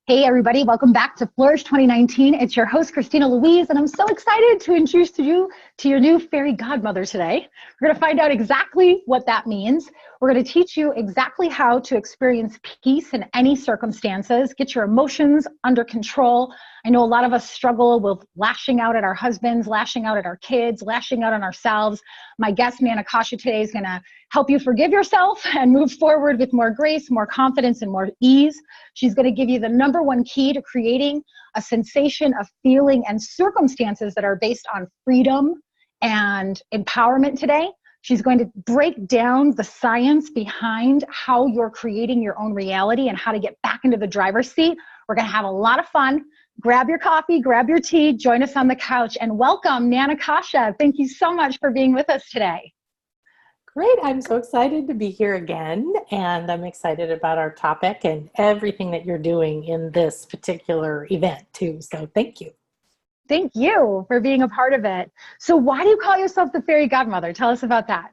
Hey everybody, welcome back to Flourish 2019. It's your host, Christina Louise, and I'm so excited to introduce you to your new fairy godmother today. We're going to find out exactly what that means. We're going to teach you exactly how to experience peace in any circumstances, get your emotions under control. I know a lot of us struggle with lashing out at our husbands, lashing out at our kids, lashing out on ourselves. My guest, Nana Kasha, today is going to help you forgive yourself and move forward with more grace, more confidence, and more ease. She's going to give you the number one key to creating a sensation of feeling and circumstances that are based on freedom and empowerment today. She's going to break down the science behind how you're creating your own reality and how to get back into the driver's seat. We're going to have a lot of fun. Grab your coffee, grab your tea, join us on the couch, and welcome Nana Kasha. Thank you so much for being with us today. Great. I'm so excited to be here again, and I'm excited about our topic and everything that you're doing in this particular event too. So thank you. Thank you for being a part of it. So why do you call yourself the fairy godmother? Tell us about that.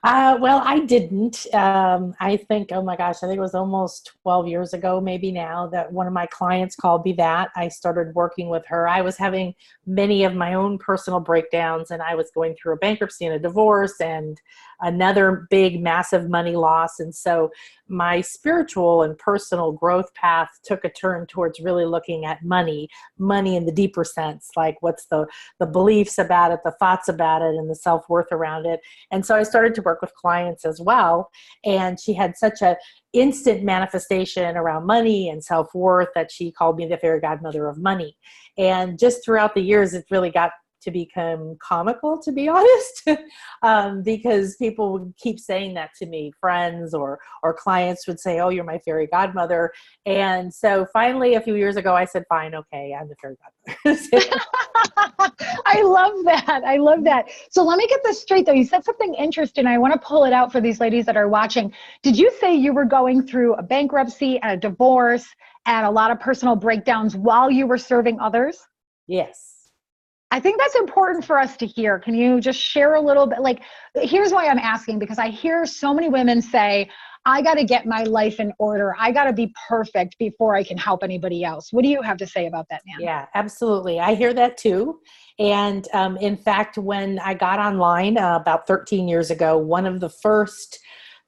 Well, I didn't. I think, oh my gosh, I think it was almost 12 years ago, maybe now, that one of my clients called me that. I started working with her. I was having many of my own personal breakdowns, and I was going through a bankruptcy and a divorce and another big, massive money loss. And so my spiritual and personal growth path took a turn towards really looking at money in the deeper sense, like what's the beliefs about it, the thoughts about it, and the self-worth around it. And so I started to work with clients as well. And she had such a instant manifestation around money and self-worth that she called me the fairy godmother of money. And just throughout the years, it really got to become comical, to be honest, because people would keep saying that to me. Friends or clients would say, "Oh, you're my fairy godmother." And so finally, a few years ago, I said, "Fine, okay, I'm the fairy godmother." I love that. I love that. So let me get this straight, though. You said something interesting. I want to pull it out for these ladies that are watching. Did you say you were going through a bankruptcy and a divorce and a lot of personal breakdowns while you were serving others? Yes. I think that's important for us to hear. Can you just share a little bit? Like, here's why I'm asking, because I hear so many women say, I got to get my life in order. I got to be perfect before I can help anybody else. What do you have to say about that, Nan? Yeah, absolutely. I hear that too. And in fact, when I got online about 13 years ago, one of the first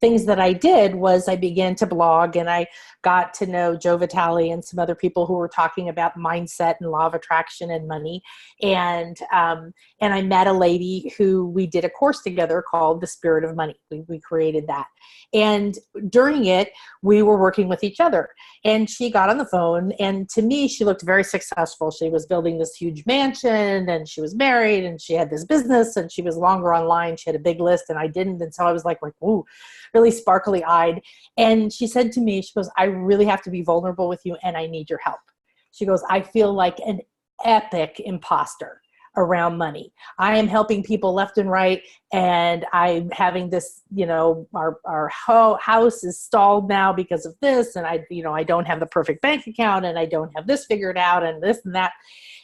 things that I did was I began to blog, and I got to know Joe Vitale and some other people who were talking about mindset and law of attraction and money. And I met a lady who we did a course together called The Spirit of Money. We created that. And during it, we were working with each other. And she got on the phone, and to me, she looked very successful. She was building this huge mansion, and she was married, and she had this business, and she was longer online. She had a big list, and I didn't. And so I was like, ooh, really sparkly eyed. And she said to me, she goes, "I really have to be vulnerable with you, and I need your help." She goes, "I feel like an epic imposter around money. I am helping people left and right, and I'm having this, our house is stalled now because of this, and I don't have the perfect bank account, and I don't have this figured out, and this and that."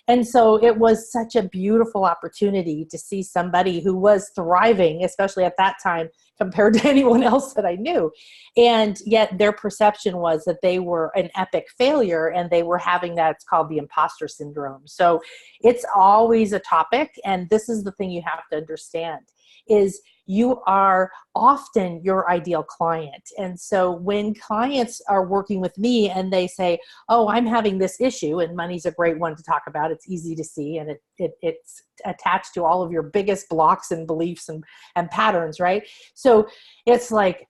And so it was such a beautiful opportunity to see somebody who was thriving, especially at that time, compared to anyone else that I knew. And yet their perception was that they were an epic failure, and they were having that. It's called the imposter syndrome. So it's always a topic. And this is the thing you have to understand is you are often your ideal client. And so when clients are working with me and they say, "Oh, I'm having this issue," and money's a great one to talk about. It's easy to see, and it's attached to all of your biggest blocks and beliefs and patterns, right? So it's like,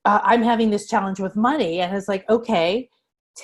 I'm having this challenge with money. And it's like, okay,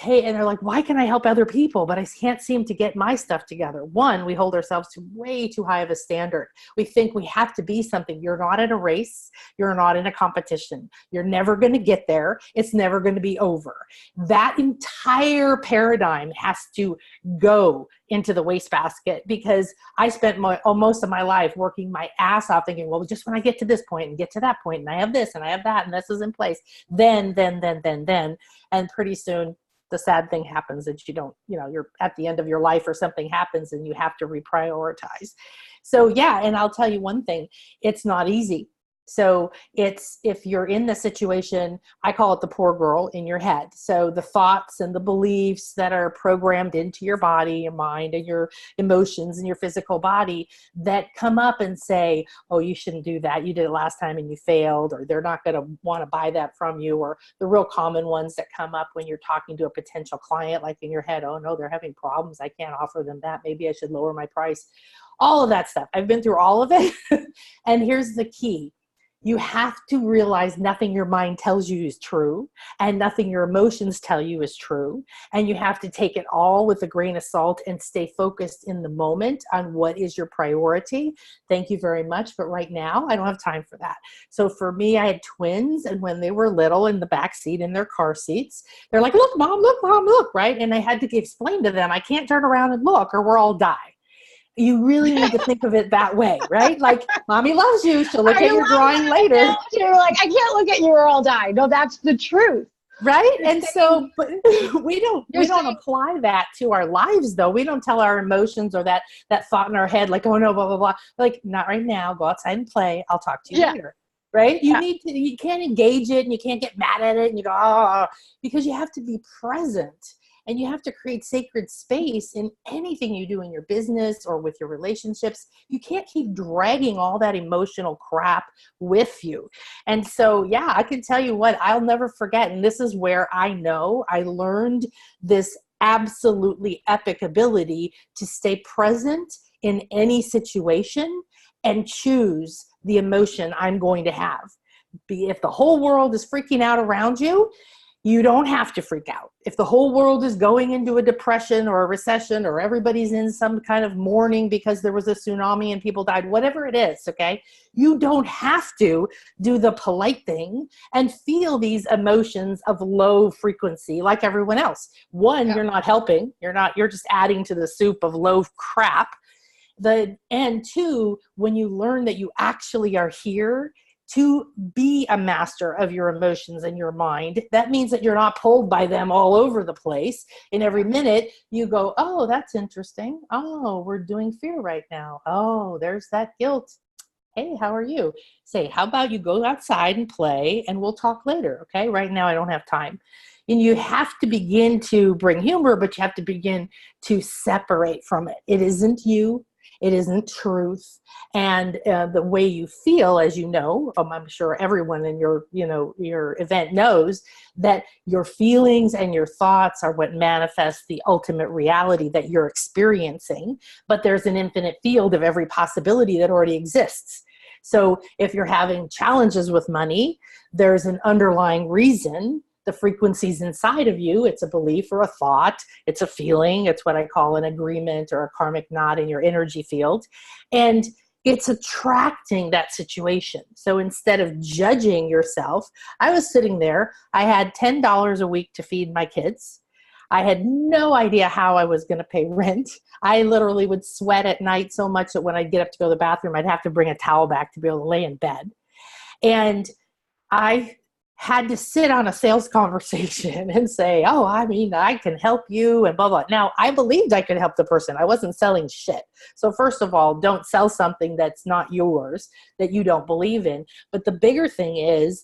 and they're like, "Why can I help other people, but I can't seem to get my stuff together?" One, we hold ourselves to way too high of a standard. We think we have to be something. You're not in a race. You're not in a competition. You're never going to get there. It's never going to be over. That entire paradigm has to go into the wastebasket, because I spent most of my life working my ass off thinking, well, just when I get to this point and get to that point, and I have this and I have that, and this is in place, then, and pretty soon the sad thing happens that you're at the end of your life, or something happens and you have to reprioritize. So yeah, and I'll tell you one thing, it's not easy. So it's, if you're in the situation, I call it the poor girl in your head. So the thoughts and the beliefs that are programmed into your body, your mind, and your emotions and your physical body that come up and say, oh, you shouldn't do that. You did it last time and you failed, or they're not going to want to buy that from you. Or the real common ones that come up when you're talking to a potential client, like in your head, oh no, they're having problems. I can't offer them that. Maybe I should lower my price. All of that stuff. I've been through all of it. And here's the key. You have to realize nothing your mind tells you is true, and nothing your emotions tell you is true. And you have to take it all with a grain of salt and stay focused in the moment on what is your priority. Thank you very much. But right now, I don't have time for that. So for me, I had twins, and when they were little in the back seat in their car seats, they're like, look, mom, look, right? And I had to explain to them, I can't turn around and look or we'll all die. You really need to think of it that way, right? Like, mommy loves you. She'll look at your drawing later. You're like, I can't look at you or I'll die. No, that's the truth. Right. And so, but we don't apply that to our lives though. We don't tell our emotions or that thought in our head, like, oh no, blah, blah, blah. Like, not right now. Go outside and play. I'll talk to you later. Right. You can't engage it, and you can't get mad at it. And you go, oh, because you have to be present. And you have to create sacred space in anything you do in your business or with your relationships. You can't keep dragging all that emotional crap with you. And so, yeah, I can tell you what, I'll never forget. And this is where I know I learned this absolutely epic ability to stay present in any situation and choose the emotion I'm going to have. If the whole world is freaking out around you, you don't have to freak out. If the whole world is going into a depression or a recession, or everybody's in some kind of mourning because there was a tsunami and people died, whatever it is, okay? You don't have to do the polite thing and feel these emotions of low frequency like everyone else. One, you're not helping. You're just adding to the soup of low crap. And two, when you learn that you actually are here to be a master of your emotions and your mind, that means that you're not pulled by them all over the place. In every minute, you go, oh, that's interesting. Oh, we're doing fear right now. Oh, there's that guilt. Hey, how are you? Say, how about you go outside and play and we'll talk later, okay? Right now, I don't have time. And you have to begin to bring humor, but you have to begin to separate from it. It isn't you. It isn't truth. And the way you feel, as you know, I'm sure everyone in your event knows that your feelings and your thoughts are what manifest the ultimate reality that you're experiencing. But there's an infinite field of every possibility that already exists. So if you're having challenges with money, there's an underlying reason. The frequencies inside of you, it's a belief or a thought, it's a feeling, it's what I call an agreement or a karmic knot in your energy field. And it's attracting that situation. So instead of judging yourself, I was sitting there, I had $10 a week to feed my kids. I had no idea how I was going to pay rent. I literally would sweat at night so much that when I'd get up to go to the bathroom, I'd have to bring a towel back to be able to lay in bed. And I had to sit on a sales conversation and say, oh, I mean, I can help you and blah, blah. Now, I believed I could help the person. I wasn't selling shit. So first of all, don't sell something that's not yours, that you don't believe in. But the bigger thing is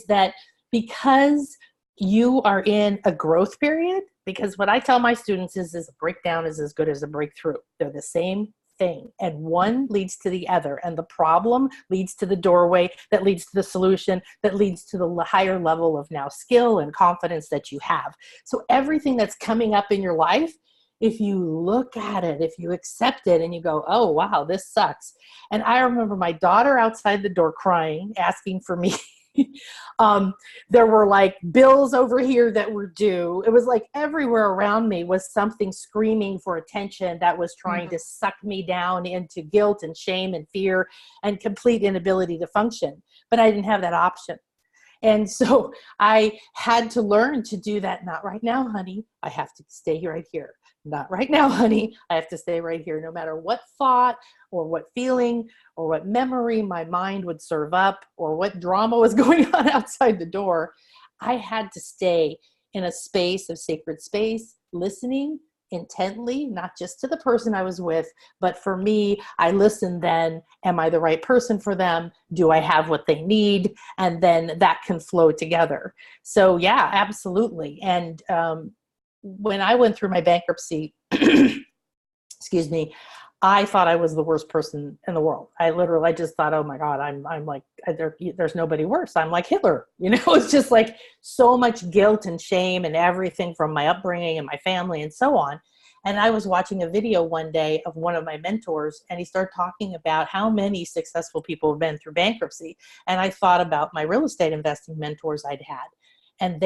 that because you are in a growth period, because what I tell my students is a breakdown is as good as a breakthrough. They're the same thing, and one leads to the other, and the problem leads to the doorway that leads to the solution that leads to the higher level of now skill and confidence that you have. So everything that's coming up in your life, if you look at it, if you accept it and you go, oh wow, this sucks. And I remember my daughter outside the door crying, asking for me. There were like bills over here that were due. It was like everywhere around me was something screaming for attention that was trying to suck me down into guilt and shame and fear and complete inability to function. But I didn't have that option. And so I had to learn to do that. Not right now, honey. I have to stay right here. Not right now, honey. I have to stay right here. No matter what thought or what feeling or what memory my mind would serve up or what drama was going on outside the door, I had to stay in a space of sacred space, listening, intently, not just to the person I was with, but for me, I listen then, am I the right person for them? Do I have what they need? And then that can flow together. So yeah, absolutely. And when I went through my bankruptcy, excuse me, I thought I was the worst person in the world. I just thought, oh my God, I'm like, there's nobody worse. I'm like Hitler, it's just like so much guilt and shame and everything from my upbringing and my family and so on. And I was watching a video one day of one of my mentors, and he started talking about how many successful people have been through bankruptcy. And I thought about my real estate investing mentors I'd had. And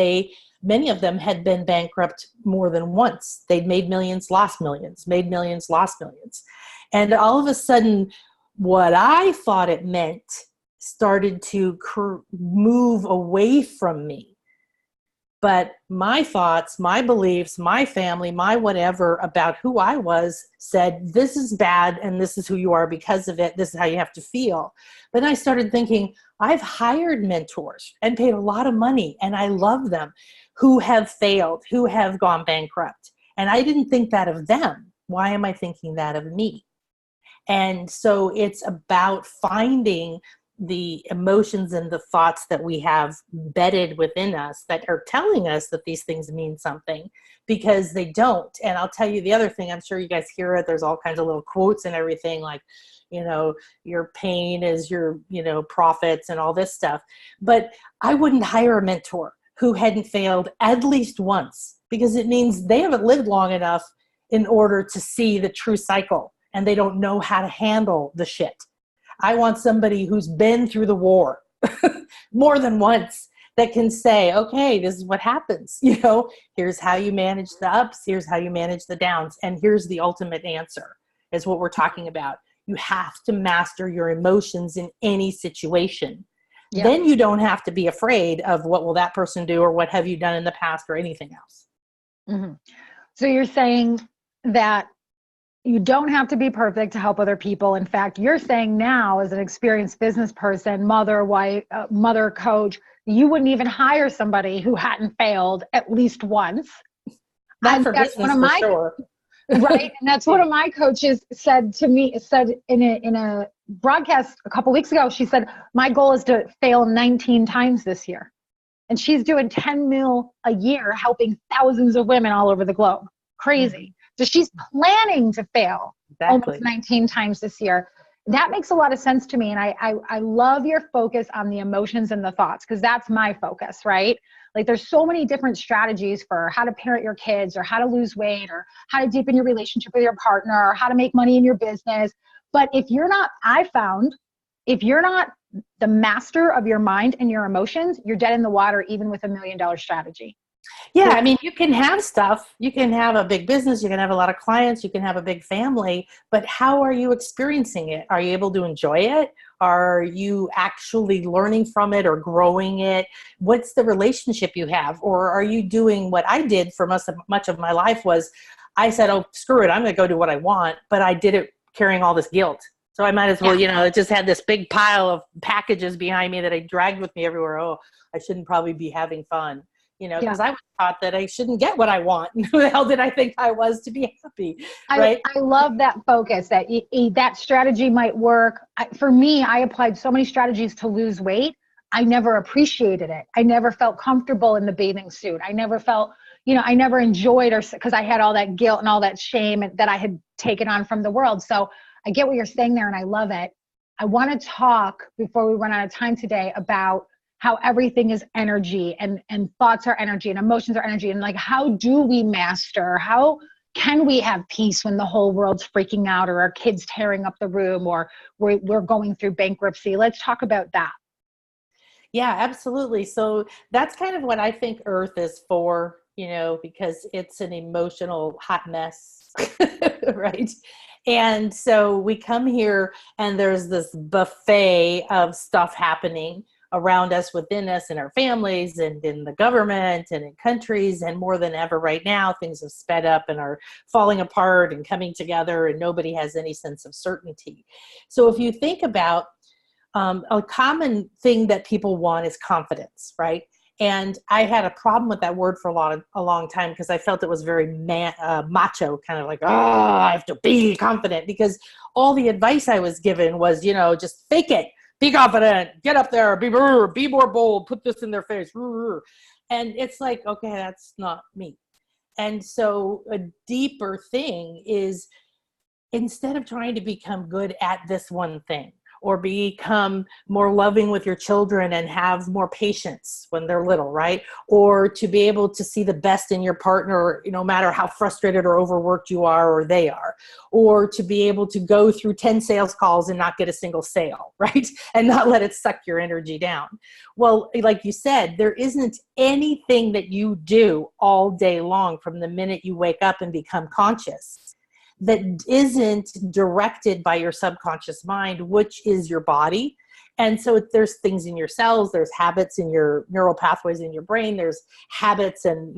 many of them had been bankrupt more than once. They'd made millions, lost millions, made millions, lost millions. And all of a sudden, what I thought it meant started to move away from me. But my thoughts, my beliefs, my family, my whatever about who I was said, this is bad and this is who you are because of it. This is how you have to feel. But I started thinking, I've hired mentors and paid a lot of money, and I love them, who have failed, who have gone bankrupt. And I didn't think that of them. Why am I thinking that of me? And so it's about finding the emotions and the thoughts that we have embedded within us that are telling us that these things mean something, because they don't. And I'll tell you the other thing, I'm sure you guys hear it. There's all kinds of little quotes and everything like, your pain is your, profits and all this stuff. But I wouldn't hire a mentor who hadn't failed at least once, because it means they haven't lived long enough in order to see the true cycle, and they don't know how to handle the shit. I want somebody who's been through the war more than once, that can say, okay, this is what happens. Here's how you manage the ups. Here's how you manage the downs. And here's the ultimate answer, is what we're talking about. You have to master your emotions in any situation. Yeah. Then you don't have to be afraid of what will that person do, or what have you done in the past, or anything else. Mm-hmm. So you're saying that you don't have to be perfect to help other people. In fact, you're saying now, as an experienced business person, mother, wife, mother, coach, you wouldn't even hire somebody who hadn't failed at least once. Not for business, for sure. Right. And that's one of my coaches said in a broadcast a couple weeks ago. She said, my goal is to fail 19 times this year. And she's doing 10 mil a year, helping thousands of women all over the globe. Crazy. Mm-hmm. So she's planning to fail almost 19 times this year. That makes a lot of sense to me. And I love your focus on the emotions and the thoughts, because that's my focus, right? Like, there's so many different strategies for how to parent your kids, or how to lose weight, or how to deepen your relationship with your partner, or how to make money in your business. But if you're not the master of your mind and your emotions, you're dead in the water, even with $1 million strategy. Yeah, I mean, you can have stuff. You can have a big business. You can have a lot of clients. You can have a big family. But how are you experiencing it? Are you able to enjoy it? Are you actually learning from it or growing it? What's the relationship you have? Or are you doing what I did for much of my life? Was I said, oh, screw it, I'm going to go do what I want. But I did it carrying all this guilt. So I might as well, it just had this big pile of packages behind me that I dragged with me everywhere. Oh, I shouldn't probably be having fun. Because I was taught that I shouldn't get what I want. Who the hell did I think I was to be happy? Right? I love that focus, that that strategy might work. For me, I applied so many strategies to lose weight. I never appreciated it. I never felt comfortable in the bathing suit. I never felt, I never enjoyed, because I had all that guilt and all that shame that I had taken on from the world. So I get what you're saying there, and I love it. I want to talk, before we run out of time today, about how everything is energy, and thoughts are energy, and emotions are energy. And like, how do we master? How can we have peace when the whole world's freaking out, or our kids tearing up the room, or we're going through bankruptcy? Let's talk about that. Yeah, absolutely. So that's kind of what I think Earth is for, because it's an emotional hot mess, right? And so we come here, and there's this buffet of stuff happening around us, within us, in our families, and in the government, and in countries. And more than ever right now, things have sped up and are falling apart and coming together, and nobody has any sense of certainty. So if you think about a common thing that people want is confidence, right? And I had a problem with that word for a long time because I felt it was very macho, kind of like, oh, I have to be confident, because all the advice I was given was, just fake it, be confident, get up there, be more bold, put this in their face. And it's like, okay, that's not me. And so a deeper thing is, instead of trying to become good at this one thing, or become more loving with your children and have more patience when they're little, right? Or to be able to see the best in your partner, no matter how frustrated or overworked you are or they are, or to be able to go through 10 sales calls and not get a single sale, right? And not let it suck your energy down. Well, like you said, there isn't anything that you do all day long from the minute you wake up and become conscious that isn't directed by your subconscious mind, which is your body. And so there's things in your cells, there's habits in your neural pathways in your brain, there's habits and,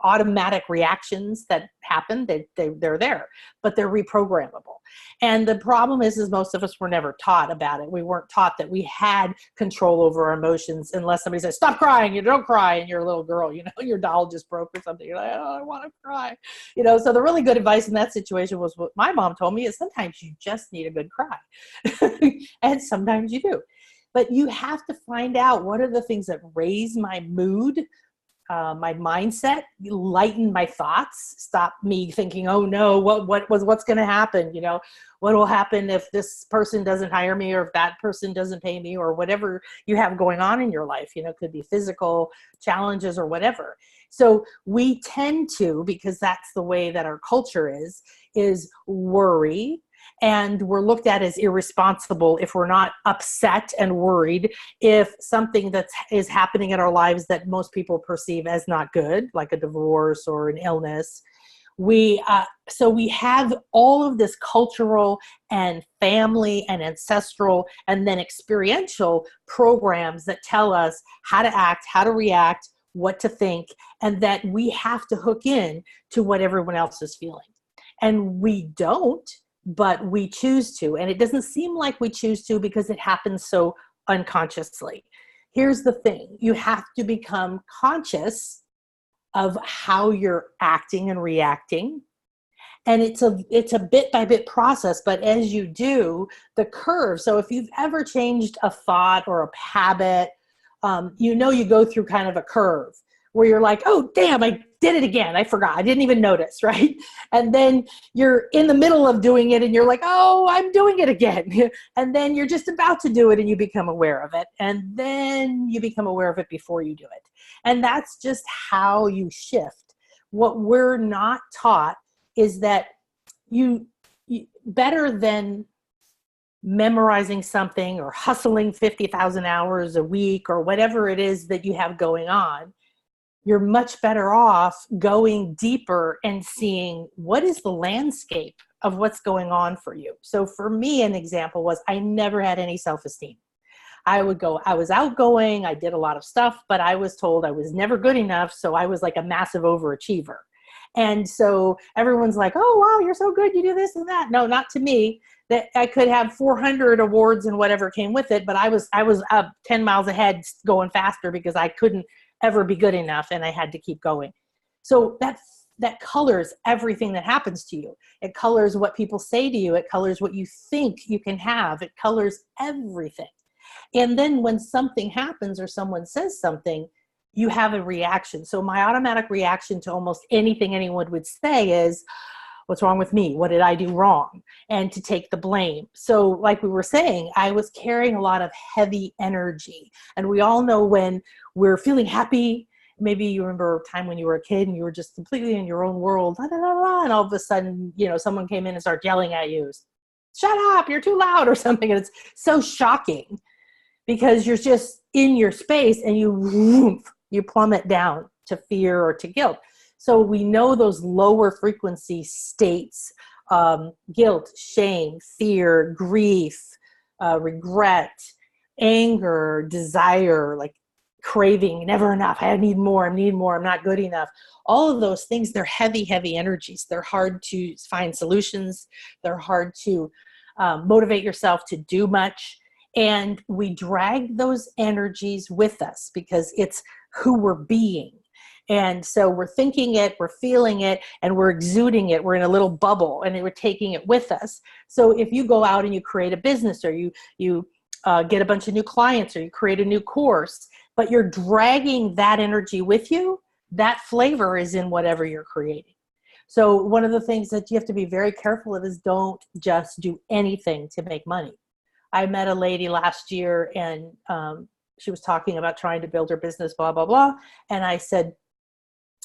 automatic reactions that happen. They're there, but they're reprogrammable. And the problem is most of us were never taught about it. We weren't taught that we had control over our emotions, unless somebody says, stop crying, you don't cry, and you're a little girl, your doll just broke or something. You're like, oh, I want to cry. So the really good advice in that situation was what my mom told me, is sometimes you just need a good cry. And sometimes you do. But you have to find out, what are the things that raise my mood, my mindset, lighten my thoughts, stop me thinking, oh no, what's going to happen? What will happen if this person doesn't hire me, or if that person doesn't pay me, or whatever you have going on in your life, could be physical challenges or whatever. So we tend to, because that's the way that our culture is worry. And we're looked at as irresponsible if we're not upset and worried if something that is happening in our lives that most people perceive as not good, like a divorce or an illness. So we have all of this cultural and family and ancestral and then experiential programs that tell us how to act, how to react, what to think, and that we have to hook in to what everyone else is feeling. And we don't, but we choose to. And it doesn't seem like we choose to because it happens so unconsciously. Here's the thing. You have to become conscious of how you're acting and reacting. And it's a bit by bit process, but as you do, the curve. So if you've ever changed a thought or a habit, you go through kind of a curve where you're like, oh, damn, I did it again. I forgot. I didn't even notice, right? And then you're in the middle of doing it and you're like, oh, I'm doing it again. And then you're just about to do it and you become aware of it. And then you become aware of it before you do it. And that's just how you shift. What we're not taught is that you better than memorizing something or hustling 50,000 hours a week or whatever it is that you have going on, you're much better off going deeper and seeing what is the landscape of what's going on for you. So for me, an example was I never had any self-esteem. I was outgoing, I did a lot of stuff, but I was told I was never good enough. So I was like a massive overachiever. And so everyone's like, oh, wow, you're so good. You do this and that. No, not to me. That I could have 400 awards and whatever came with it, but I was up 10 miles ahead going faster because I couldn't ever be good enough and I had to keep going. So that colors everything that happens to you. It colors what people say to you. It colors what you think you can have. It colors everything. And then when something happens or someone says something, you have a reaction. So my automatic reaction to almost anything anyone would say is, what's wrong with me? What did I do wrong? And to take the blame. So like we were saying, I was carrying a lot of heavy energy. And we all know when we're feeling happy, maybe you remember a time when you were a kid and you were just completely in your own world, and all of a sudden, someone came in and started yelling at you, shut up, you're too loud or something. And it's so shocking because you're just in your space and you plummet down to fear or to guilt. So we know those lower frequency states, guilt, shame, fear, grief, regret, anger, desire, like craving, never enough, I need more, I'm not good enough. All of those things, they're heavy, heavy energies. They're hard to find solutions. They're hard to motivate yourself to do much. And we drag those energies with us because it's who we're being. And so we're thinking it, we're feeling it, and we're exuding it. We're in a little bubble, and we're taking it with us. So if you go out and you create a business, or you get a bunch of new clients, or you create a new course, but you're dragging that energy with you, that flavor is in whatever you're creating. So one of the things that you have to be very careful of is don't just do anything to make money. I met a lady last year, and she was talking about trying to build her business, blah, blah, blah. And I said,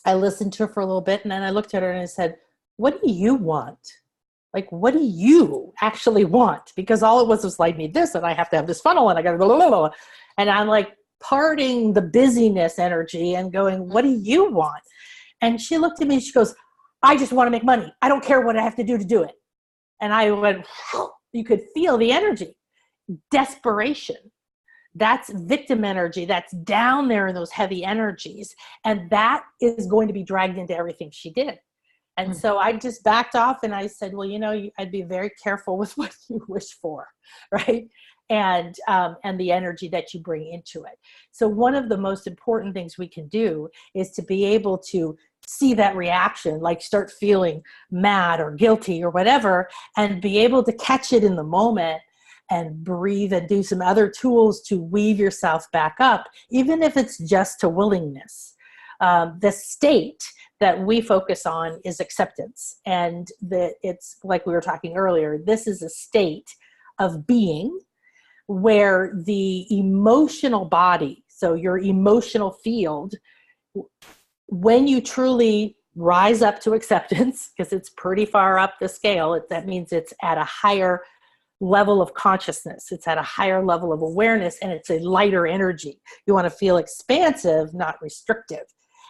I listened to her for a little bit, and then I looked at her and I said, what do you want? Like, what do you actually want? Because all it was like, I need this, and I have to have this funnel, and I got to blah, blah, blah. And I'm like parting the busyness energy and going, what do you want? And she looked at me and she goes, I just want to make money. I don't care what I have to do it. And I went, you could feel the energy. Desperation. That's victim energy. That's down there in those heavy energies. And that is going to be dragged into everything she did. And so I just backed off and I said, well, I'd be very careful with what you wish for, right? And the energy that you bring into it. So one of the most important things we can do is to be able to see that reaction, like start feeling mad or guilty or whatever, and be able to catch it in the moment and breathe and do some other tools to weave yourself back up, even if it's just to willingness. The state that we focus on is acceptance. And it's like we were talking earlier, this is a state of being where the emotional body, so your emotional field, when you truly rise up to acceptance, because it's pretty far up the scale, that means it's at a higher level of consciousness. It's at a higher level of awareness, and it's a lighter energy. You want to feel expansive, not restrictive.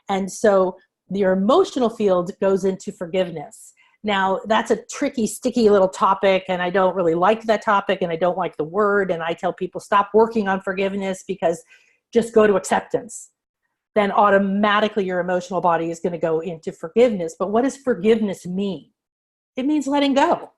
And so your emotional field goes into forgiveness. Now, that's a tricky, sticky little topic, and I don't really like that topic, and I don't like the word, and I tell people stop working on forgiveness because just go to acceptance. Then automatically your emotional body is going to go into forgiveness. But what does forgiveness mean? It means letting go.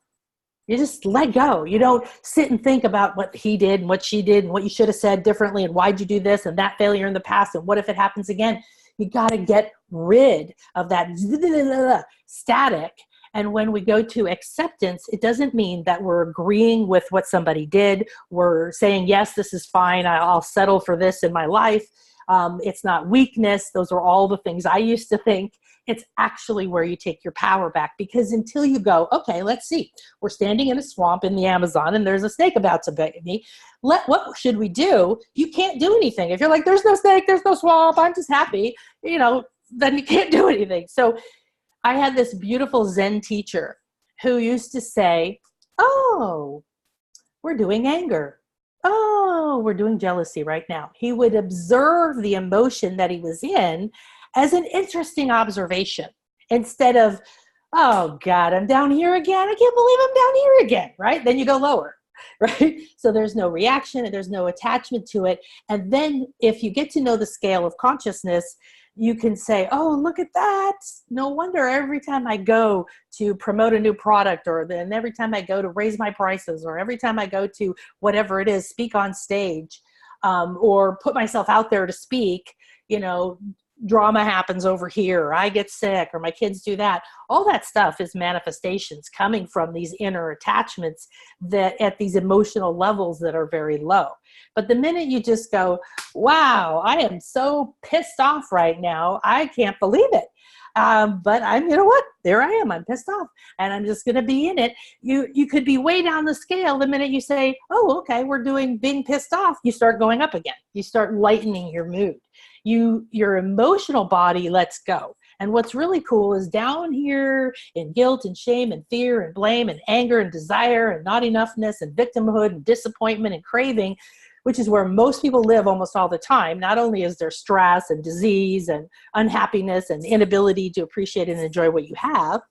You just let go. You don't sit and think about what he did and what she did and what you should have said differently and why'd you do this and that failure in the past and what if it happens again. You got to get rid of that static. And when we go to acceptance, it doesn't mean that we're agreeing with what somebody did. We're saying, yes, this is fine. I'll settle for this in my life. It's not weakness. Those are all the things I used to think. It's actually where you take your power back, because until you go, okay, let's see, we're standing in a swamp in the Amazon and there's a snake about to bite me. What should we do? You can't do anything. If you're like, there's no snake, there's no swamp, I'm just happy, then you can't do anything. So I had this beautiful Zen teacher who used to say, oh, we're doing anger. Oh, we're doing jealousy right now. He would observe the emotion that he was in as an interesting observation instead of, oh God, I'm down here again. I can't believe I'm down here again, right? Then you go lower, right? So there's no reaction and there's no attachment to it. And then if you get to know the scale of consciousness, you can say, oh, look at that. No wonder every time I go to promote a new product, or then every time I go to raise my prices, or every time I go to whatever it is, speak on stage, or put myself out there to speak, drama happens over here, or I get sick, or my kids do that. All that stuff is manifestations coming from these inner attachments that at these emotional levels that are very low. But the minute you just go, wow, I am so pissed off right now, I can't believe it. But you know what? There I am. I'm pissed off and I'm just going to be in it. You could be way down the scale. The minute you say, oh, okay, we're doing being pissed off, you start going up again. You start lightening your mood. Your emotional body lets go. And what's really cool is down here in guilt and shame and fear and blame and anger and desire and not enoughness and victimhood and disappointment and craving, which is where most people live almost all the time. Not only is there stress and disease and unhappiness and inability to appreciate and enjoy what you have,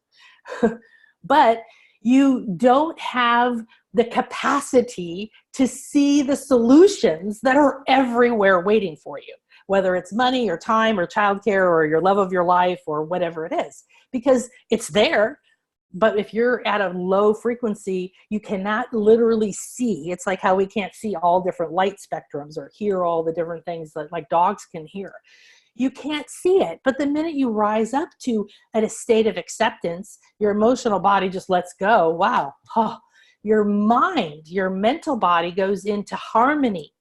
but you don't have the capacity to see the solutions that are everywhere waiting for you, whether it's money or time or childcare or your love of your life or whatever it is, because it's there. But if you're at a low frequency, you cannot literally see. It's like how we can't see all different light spectrums or hear all the different things that like dogs can hear. You can't see it. But the minute you rise up to a state of acceptance, your emotional body just lets go. Wow. Oh, your mind, your mental body goes into harmony.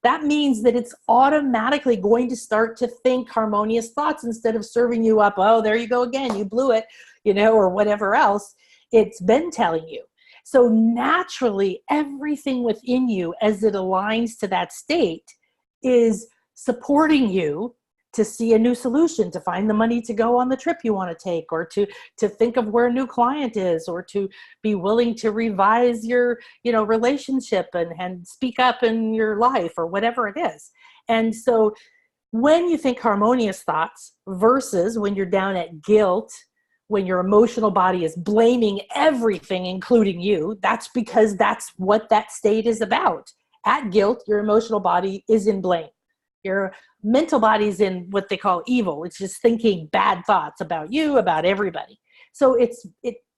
That means that it's automatically going to start to think harmonious thoughts instead of serving you up, oh, there you go again, you blew it, or whatever else it's been telling you. So naturally, everything within you, as it aligns to that state, is supporting you to see a new solution, to find the money to go on the trip you want to take, or to think of where a new client is, or to be willing to revise your, relationship and speak up in your life, or whatever it is. And so when you think harmonious thoughts versus when you're down at guilt, when your emotional body is blaming everything, including you, that's because that's what that state is about. At guilt, your emotional body is in blame. Your mental body's in what they call evil. It's just thinking bad thoughts about you, about everybody. So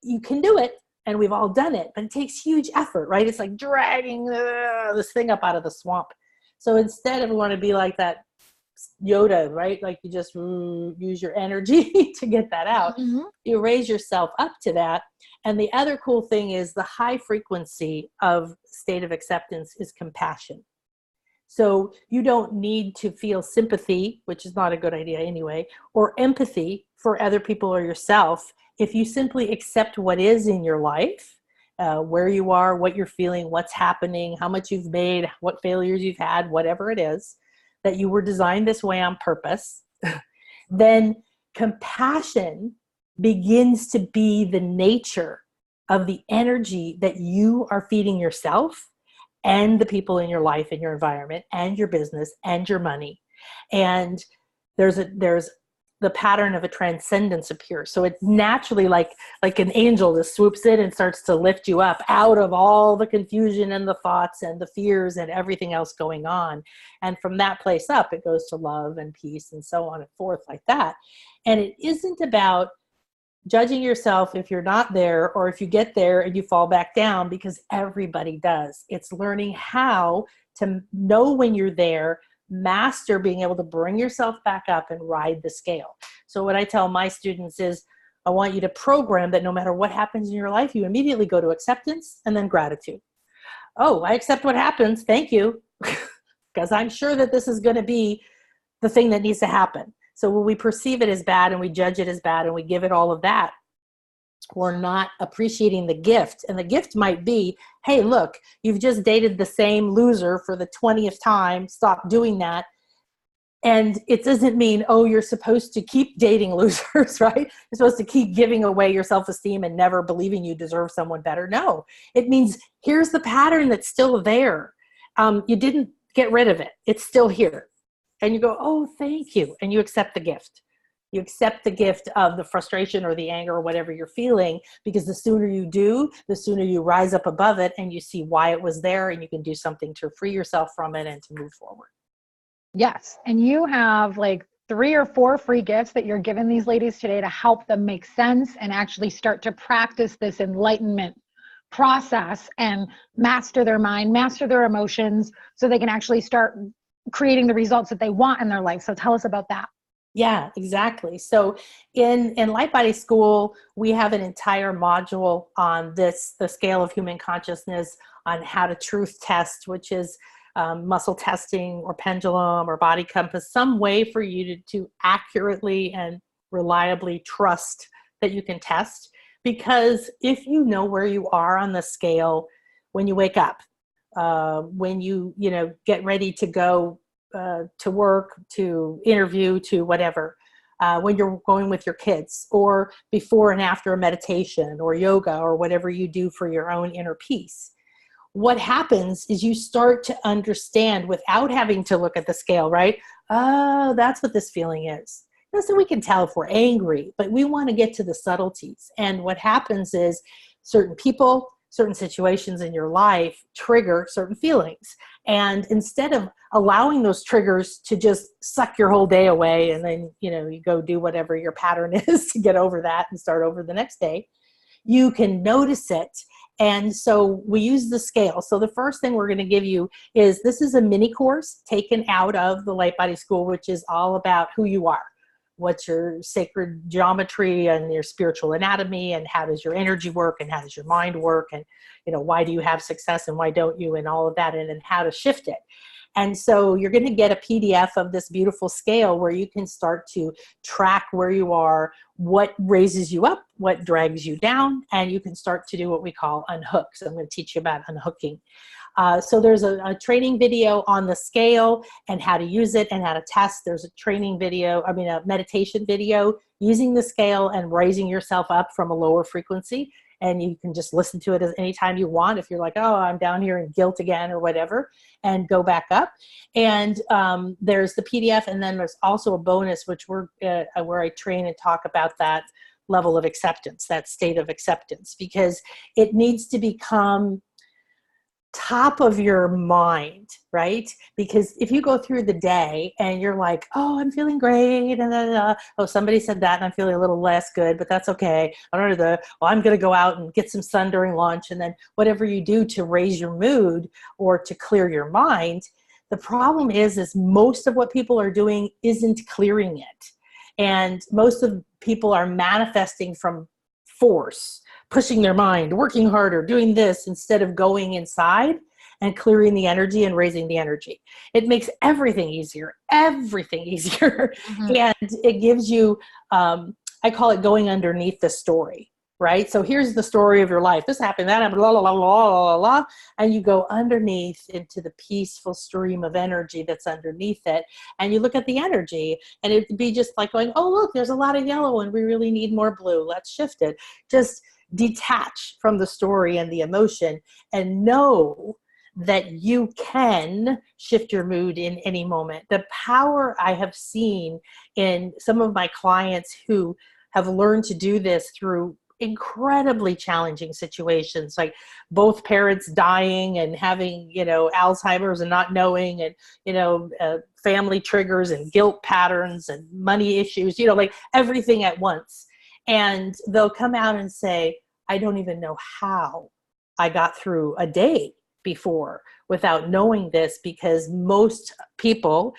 you can do it, and we've all done it, but it takes huge effort, right? It's like dragging this thing up out of the swamp. So instead, we want to be like that Yoda, right? Like you just use your energy to get that out. Mm-hmm. You raise yourself up to that. And the other cool thing is the high frequency of state of acceptance is compassion. So you don't need to feel sympathy, which is not a good idea anyway, or empathy for other people or yourself. If you simply accept what is in your life, where you are, what you're feeling, what's happening, how much you've made, what failures you've had, whatever it is, that you were designed this way on purpose, then compassion begins to be the nature of the energy that you are feeding yourself and the people in your life and your environment and your business and your money. And there's the pattern of a transcendence appears. So it's naturally like an angel that swoops in and starts to lift you up out of all the confusion and the thoughts and the fears and everything else going on. And from that place up, it goes to love and peace and so on and forth like that. And it isn't about judging yourself if you're not there, or if you get there and you fall back down, because everybody does. It's learning how to know when you're there, master being able to bring yourself back up and ride the scale. So what I tell my students is, I want you to program that no matter what happens in your life, you immediately go to acceptance and then gratitude. Oh, I accept what happens. Thank you. Because I'm sure that this is going to be the thing that needs to happen. So when we perceive it as bad and we judge it as bad and we give it all of that, we're not appreciating the gift. And the gift might be, hey, look, you've just dated the same loser for the 20th time. Stop doing that. And it doesn't mean, oh, you're supposed to keep dating losers, right? You're supposed to keep giving away your self-esteem and never believing you deserve someone better. No, it means here's the pattern that's still there. You didn't get rid of it. It's still here. And you go, oh, thank you. And you accept the gift. You accept the gift of the frustration or the anger or whatever you're feeling, because the sooner you do, the sooner you rise up above it and you see why it was there, and you can do something to free yourself from it and to move forward. Yes. And you have like 3 or 4 free gifts that you're giving these ladies today to help them make sense and actually start to practice this enlightenment process and master their mind, master their emotions, so they can actually start creating the results that they want in their life. So tell us about that. Yeah, exactly. So in Light Body School, we have an entire module on the scale of human consciousness, on how to truth test, which is muscle testing or pendulum or body compass, some way for you to accurately and reliably trust that you can test. Because if you know where you are on the scale when you wake up, when you get ready to go to work, to interview, to whatever, when you're going with your kids, or before and after a meditation or yoga or whatever you do for your own inner peace, what happens is you start to understand without having to look at the scale, right? Oh, that's what this feeling is. So we can tell if we're angry, but we want to get to the subtleties. And what happens is certain people, certain situations in your life trigger certain feelings. And instead of allowing those triggers to just suck your whole day away, and then, you go do whatever your pattern is to get over that and start over the next day, you can notice it. And so we use the scale. So the first thing we're going to give you is, this is a mini course taken out of the Light Body School, which is all about who you are. What's your sacred geometry and your spiritual anatomy, and how does your energy work, and how does your mind work, and why do you have success and why don't you, and all of that, and how to shift it. And so you're going to get a PDF of this beautiful scale where you can start to track where you are, what raises you up, what drags you down, and you can start to do what we call unhook. So I'm going to teach you about unhooking. So there's a training video on the scale and how to use it and how to test. There's a training video, a meditation video using the scale and raising yourself up from a lower frequency. And you can just listen to it anytime you want. If you're like, oh, I'm down here in guilt again or whatever, and go back up. And there's the PDF. And then there's also a bonus, which where I train and talk about that level of acceptance, that state of acceptance, because it needs to become top of your mind, right? Because if you go through the day and you're like, oh, I'm feeling great, and oh, somebody said that and I'm feeling a little less good, but that's okay. I'm going to go out and get some sun during lunch, and then whatever you do to raise your mood or to clear your mind. The problem is most of what people are doing isn't clearing it. And most of people are manifesting from force, pushing their mind, working harder, doing this, instead of going inside and clearing the energy and raising the energy. It makes everything easier. Mm-hmm. And it gives you, I call it going underneath the story, right? So here's the story of your life. This happened, that happened, la, la, la, la, la, la, and you go underneath into the peaceful stream of energy that's underneath it. And you look at the energy, and it'd be just like going, oh, look, there's a lot of yellow and we really need more blue. Let's shift it. Just detach from the story and the emotion and know that you can shift your mood in any moment. The power I have seen in some of my clients who have learned to do this through incredibly challenging situations, like both parents dying and having, Alzheimer's and not knowing, and, family triggers and guilt patterns and money issues, like everything at once. And they'll come out and say, I don't even know how I got through a day before without knowing this, because most people,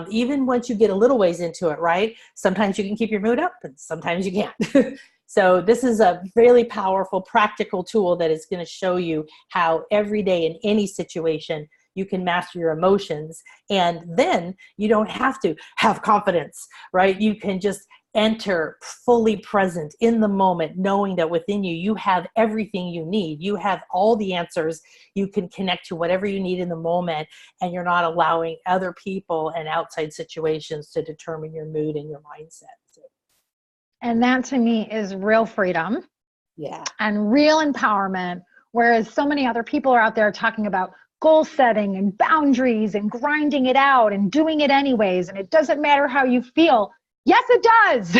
even once you get a little ways into it, right? Sometimes you can keep your mood up and sometimes you can't. So this is a really powerful, practical tool that is going to show you how every day in any situation you can master your emotions. And then you don't have to have confidence, right? You can just enter fully present in the moment, knowing that within you, you have everything you need. You have all the answers. You can connect to whatever you need in the moment, and you're not allowing other people and outside situations to determine your mood and your mindset. And that to me is real freedom. Yeah. And real empowerment. Whereas so many other people are out there talking about goal setting and boundaries and grinding it out and doing it anyways. And it doesn't matter how you feel. Yes, it does.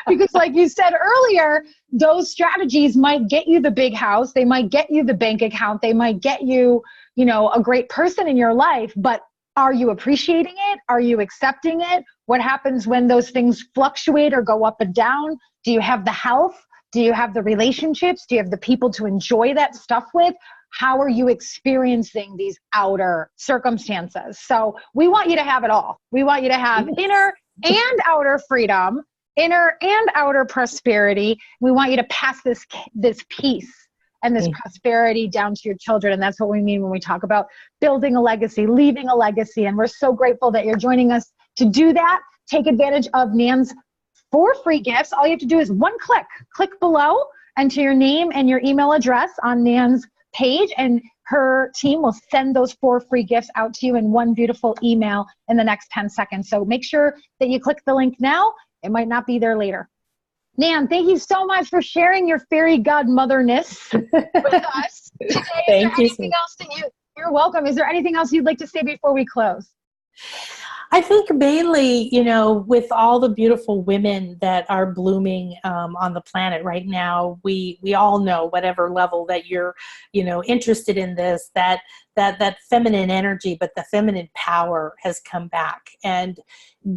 Because like you said earlier, those strategies might get you the big house. They might get you the bank account. They might get you, a great person in your life. But are you appreciating it? Are you accepting it? What happens when those things fluctuate or go up and down? Do you have the health? Do you have the relationships? Do you have the people to enjoy that stuff with? How are you experiencing these outer circumstances? So we want you to have it all. We want you to have inner and outer freedom, inner and outer prosperity. We want you to pass this peace and this prosperity down to your children. And that's what we mean when we talk about building a legacy, leaving a legacy. And we're so grateful that you're joining us to do that. Take advantage of Nan's 4 free gifts. All you have to do is one click below, enter your name and your email address on Nan's page, and her team will send those 4 free gifts out to you in one beautiful email in the next 10 seconds. So make sure that you click the link now. It might not be there later. Nan, thank you so much for sharing your fairy godmotherness with us today. Thank you. You're welcome. Is there anything else you'd like to say before we close? I think mainly, with all the beautiful women that are blooming on the planet right now, we all know, whatever level that you're, interested in this, that that feminine energy, but the feminine power has come back. And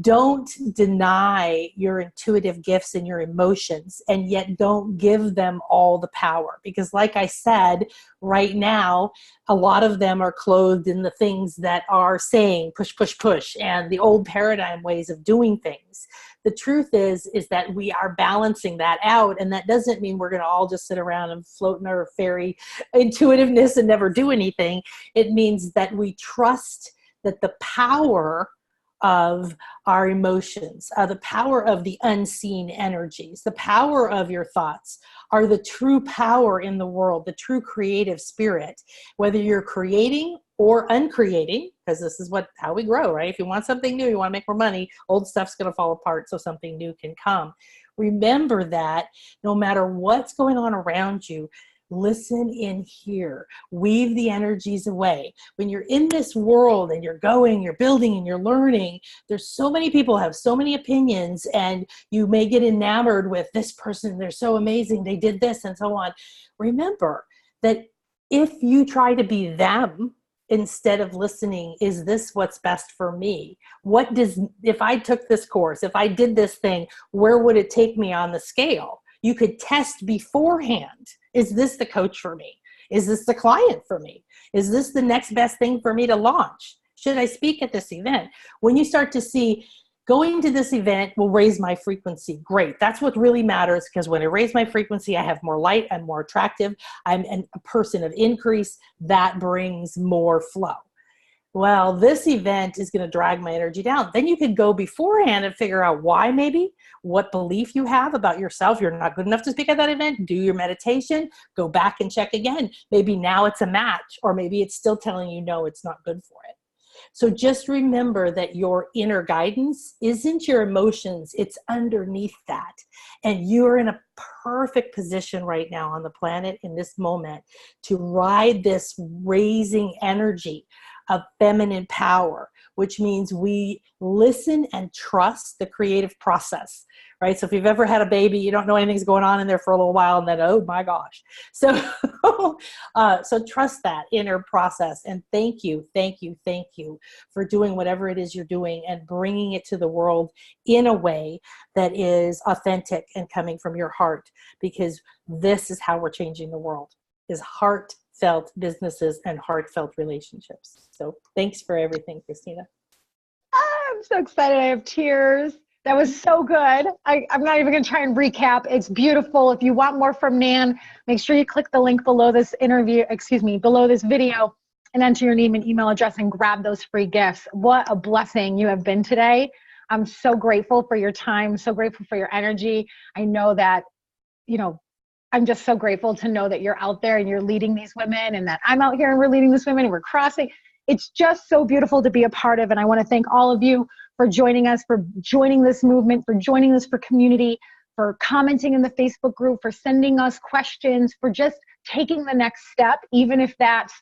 don't deny your intuitive gifts and your emotions, and yet don't give them all the power. Because like I said, right now, a lot of them are clothed in the things that are saying push, push, push, and the old paradigm ways of doing things. The truth is that we are balancing that out. And that doesn't mean we're going to all just sit around and float in our fairy intuitiveness and never do anything. It means that we trust that the power of our emotions, the power of the unseen energies, the power of your thoughts are the true power in the world, the true creative spirit, whether you're creating or uncreating, because this is how we grow, right? If you want something new, you want to make more money, old stuff's going to fall apart so something new can come. Remember that no matter what's going on around you, listen in here, weave the energies away. When you're in this world and you're going, you're building and you're learning, there's so many people have so many opinions, and you may get enamored with this person, they're so amazing, they did this and so on. Remember that if you try to be them, instead of listening, is this what's best for me? If I took this course, if I did this thing, where would it take me on the scale? You could test beforehand. Is this the coach for me? Is this the client for me? Is this the next best thing for me to launch? Should I speak at this event? When you start to see going to this event will raise my frequency, great. That's what really matters, because when I raise my frequency, I have more light, I'm more attractive, I'm a person of increase. That brings more flow. Well, this event is going to drag my energy down. Then you could go beforehand and figure out why, maybe what belief you have about yourself. You're not good enough to speak at that event. Do your meditation, go back and check again. Maybe now it's a match, or maybe it's still telling you, no, it's not good for it. So just remember that your inner guidance isn't your emotions. It's underneath that. And you're in a perfect position right now on the planet in this moment to ride this raising energy of feminine power, which means we listen and trust the creative process, right? So if you've ever had a baby, you don't know anything's going on in there for a little while, and then, oh my gosh. So, so trust that inner process. And thank you for doing whatever it is you're doing and bringing it to the world in a way that is authentic and coming from your heart, because this is how we're changing the world, is heartfelt businesses and heartfelt relationships. So thanks for everything, Christina. I'm so excited. I have tears. That was so good. I'm not even going to try and recap. It's beautiful. If you want more from Nan, make sure you click the link below this below this video, and enter your name and email address and grab those free gifts. What a blessing you have been today. I'm so grateful for your time, so grateful for your energy. I know that, I'm just so grateful to know that you're out there and you're leading these women, and that I'm out here and we're leading these women and we're crossing. It's just so beautiful to be a part of. And I want to thank all of you for joining us, for joining this movement, for joining this for community, for commenting in the Facebook group, for sending us questions, for just taking the next step, even if that's,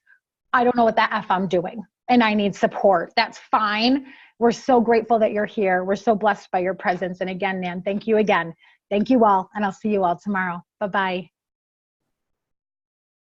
I don't know what the F I'm doing and I need support. That's fine. We're so grateful that you're here. We're so blessed by your presence. And again, Nan, thank you again. Thank you all. And I'll see you all tomorrow. Bye-bye.